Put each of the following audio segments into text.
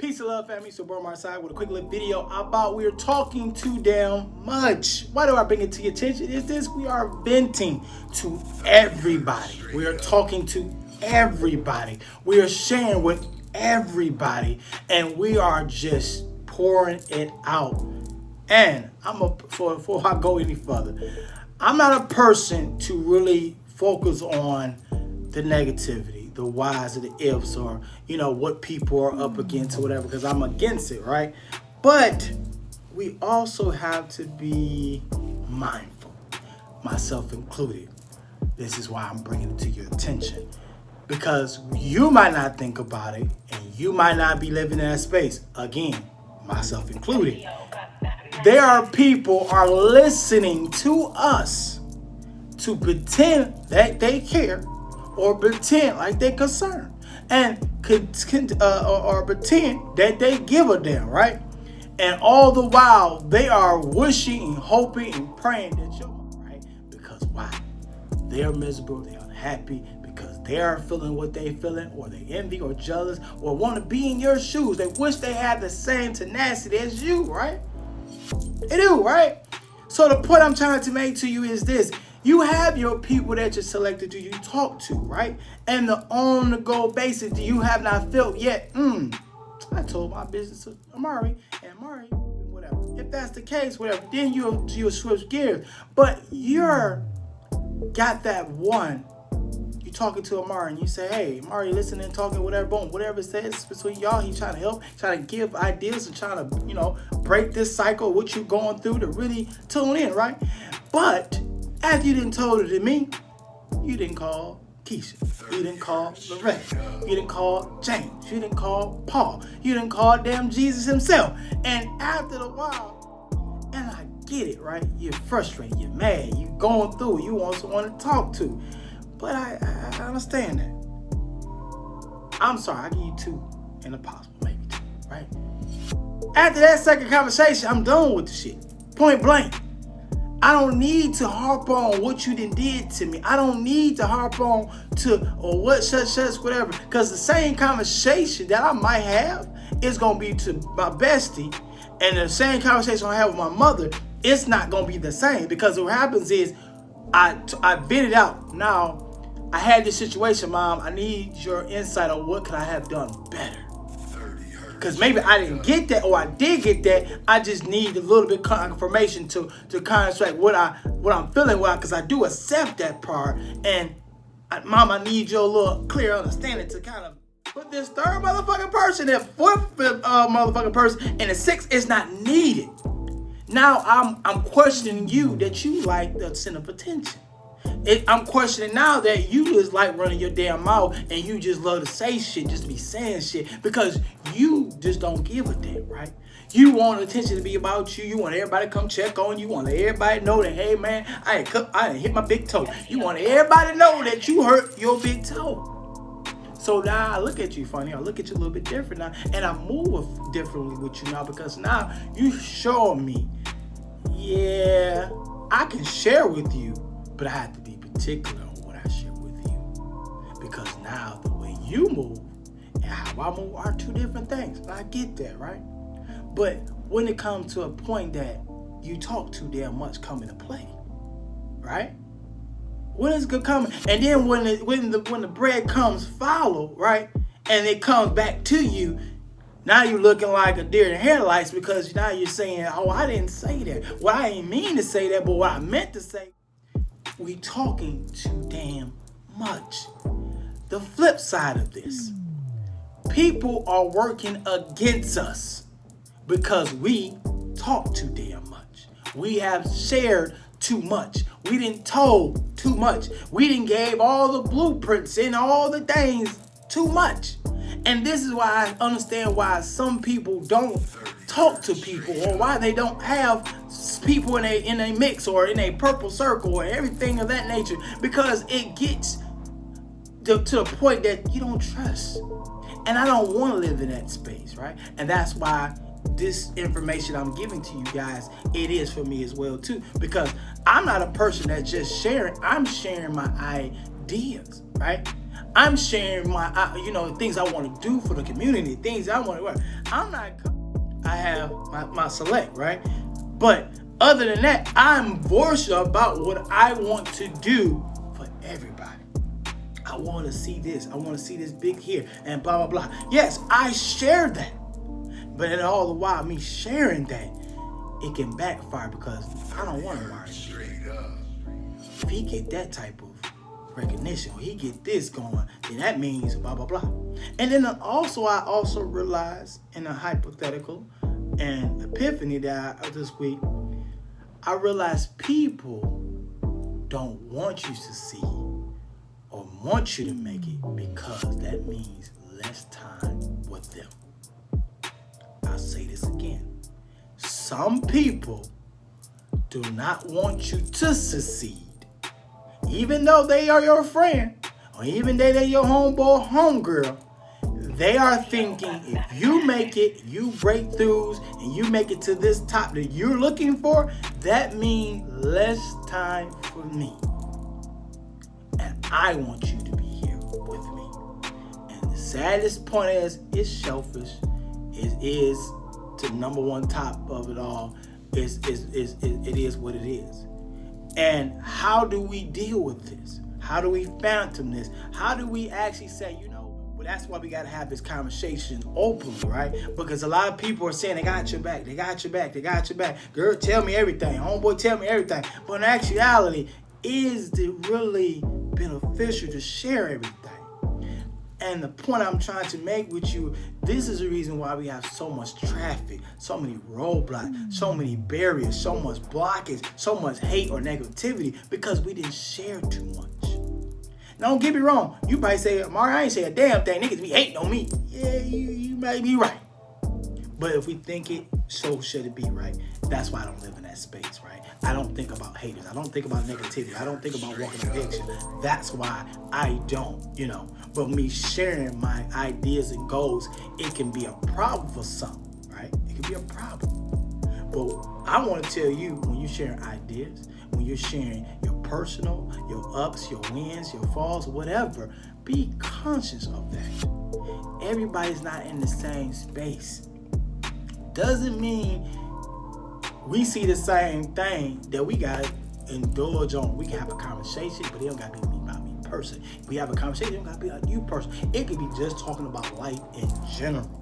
Peace and love, family. So, Amari Asad with a quick little video about we're talking too damn much. Why do I bring it to your attention? Is this we are venting to everybody. We are talking to everybody. We are sharing with everybody, and we are just pouring it out. And before I go any further, I'm not a person to really focus on the negativity, the whys or the ifs, or what people are up against or whatever, because I'm against it, right? But we also have to be mindful, myself included. This is why I'm bringing it to your attention, because you might not think about it and you might not be living in that space. Again, myself included. There are people are listening to us to pretend that they care, or pretend like they're concerned, and or pretend that they give a damn, right? And all the while they are wishing and hoping and praying that you're right. Because why? They're miserable, they're unhappy, because they are feeling what they're feeling, or they envy or jealous, or want to be in your shoes. They wish they had the same tenacity as you, right? They do, right? So the point I'm trying to make to you is this. You have your people that you're selected to, you talk to, right? And the on-the-go basis you have not felt yet. I told my business to Amari, and Amari, whatever. If that's the case, whatever, then you'll switch gears. But you're got that one. You talking to Amari, and you say, hey, Amari, listening, talking, whatever, boom, whatever it says between y'all, he's trying to help, trying to give ideas, and trying to, break this cycle, what you're going through, to really tune in, right? But after you didn't told it to me, you didn't call Keisha, you didn't call Loretta, you didn't call James, you didn't call Paul, you didn't call damn Jesus himself. And after a while, and I get it, right? You're frustrated, you're mad, you're going through it, you want someone to talk to. But I understand that. I'm sorry, I give you two and a possible, maybe two, right? After that second conversation, I'm done with the shit. Point blank. I don't need to harp on what you did to me. I don't need to harp on or what such, whatever. Because the same conversation that I might have is going to be to my bestie. And the same conversation I have with my mother, it's not going to be the same. Because what happens is I bid it out. Now, I had this situation, Mom. I need your insight on what could I have done better. Because maybe I didn't get that, or I did get that. I just need a little bit of confirmation to construct what I'm feeling, because I do accept that part. And Mom, I need your little clear understanding to kind of put this third motherfucking person, that fourth motherfucking person, and the sixth is not needed. Now I'm questioning you that you like the center of attention. I'm questioning now that you just like running your damn mouth, and you just love to say shit, just be saying shit, because you just don't give a damn, right? You want attention to be about you. You want everybody to come check on you. You want everybody to know that, hey man, I didn't hit my big toe. You want everybody to know that you hurt your big toe. So now I look at you funny. I look at you a little bit different now, and I move differently with you now, because now you show me, yeah, I can share with you, but I have to be particular on what I share with you. Because now the way you move and how I move are two different things. And I get that, right? But when it comes to a point that you talk too damn much come into play, right? When is good coming? And then when the bread comes follow, right? And it comes back to you, now you're looking like a deer in headlights, because now you're saying, oh, I didn't say that. Well, I didn't mean to say that, but what I meant to say. We talking too damn much. The flip side of this, people are working against us because we talk too damn much. We have shared too much. We didn't told too much. We didn't gave all the blueprints and all the things too much. And this is why I understand why some people don't talk to people, or why they don't have people in a mix, or in a purple circle, or everything of that nature, because it gets to the point that you don't trust. And I don't want to live in that space, right? And that's why this information I'm giving to you guys, it is for me as well too, because I'm not a person that's just sharing. I'm sharing my ideas, right? I'm sharing things I want to do for the community, things I want to work. I have my select, right? But other than that, I'm vocal about what I want to do for everybody. I want to see this. I want to see this big here and blah, blah, blah. Yes, I share that. But then all the while, me sharing that, it can backfire because I don't want to Amari. If he get that type of recognition or he get this going, then that means blah, blah, blah. And then I also realized in a hypothetical and epiphany that this week, I realized people don't want you to see or want you to make it because that means less time with them. I'll say this again. Some people do not want you to succeed. Even though they are your friend, or even though they're your homeboy, homegirl, they are thinking if you make it, you break throughs, and you make it to this top that you're looking for, that means less time for me. And I want you to be here with me. And the saddest point is, it's selfish. It is the number one top of it all. It is what it is. And how do we deal with this? How do we phantom this? How do we actually say, well, that's why we got to have this conversation openly, right? Because a lot of people are saying they got your back, they got your back, they got your back. Girl, tell me everything. Homeboy, tell me everything. But in actuality, is it really beneficial to share everything? And the point I'm trying to make with you, this is the reason why we have so much traffic, so many roadblocks, so many barriers, so much blockage, so much hate or negativity, because we didn't share too much. Now, don't get me wrong. You might say, Amari, I ain't say a damn thing. Niggas be hating on me. Yeah, you might be right. But if we think it, so should it be, right? That's why I don't live in that space, right? I don't think about haters. I don't think about negativity. I don't think about walking addiction. That's why I don't, But me sharing my ideas and goals, it can be a problem for some, right? It can be a problem. But I want to tell you, when you're sharing ideas, when you're sharing your personal, your ups, your wins, your falls, whatever, be conscious of that. Everybody's not in the same space. Doesn't mean we see the same thing that we got to indulge on. We can have a conversation, but it don't got to be me about me person. If we have a conversation, it don't got to be about you person. It could be just talking about life in general.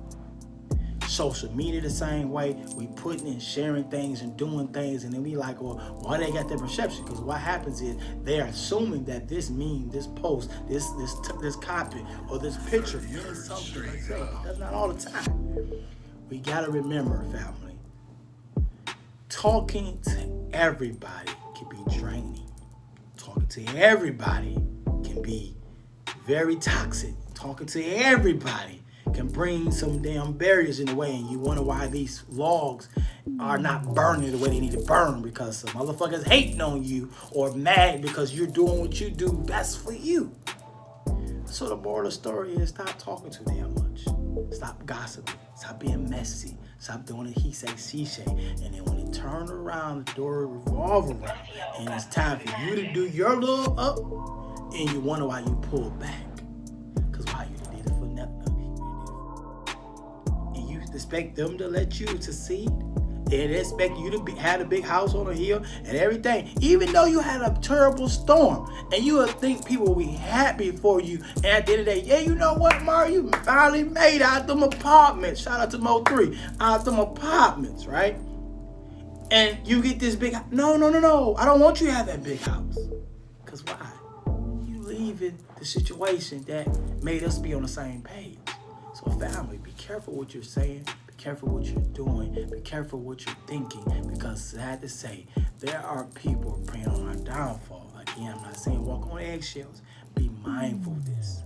Social media the same way. We putting and sharing things and doing things, and then we like, well, why they got that perception? Because what happens is they're assuming that this meme, this post, this copy, or this picture means something. That's not all the time. We got to remember, family, talking to everybody can be draining. Talking to everybody can be very toxic. Talking to everybody can bring some damn barriers in the way, and you wonder why these logs are not burning the way they need to burn, because some motherfuckers hating on you or mad because you're doing what you do best for you. So the moral of the story is, stop talking too damn much. Stop gossiping. Stop being messy. Stop doing it he say, she say. And then when it turn around, the door revolve around, and it's time for you to do your little up, and you wonder why you pull back. Because why you did it for nothing. And you expect them to let you succeed? And expect you to have a big house on a hill and everything, even though you had a terrible storm, and you would think people will be happy for you. And at the end of the day, yeah, you know what, Mari, you finally made out them apartments. Shout out to Mo3, out them apartments, right? And you get this big house. No. I don't want you to have that big house. Because why? You leaving the situation that made us be on the same page. So family, be careful what you're saying. Be careful what you're doing. Be careful what you're thinking, because sad to say, there are people preying on our downfall. Again, I'm not saying walk on eggshells. Be mindful of this.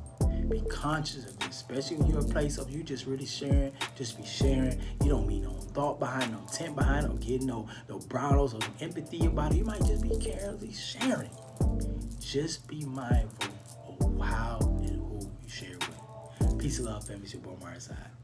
Be conscious of this, especially when you're in a place of you just really sharing. Just be sharing. You don't mean no thought behind, no intent behind, no getting no bravos or no empathy about it. You might just be carelessly sharing. Just be mindful of how and who you share with. Peace and love, family. It's your boy, Amari Asad.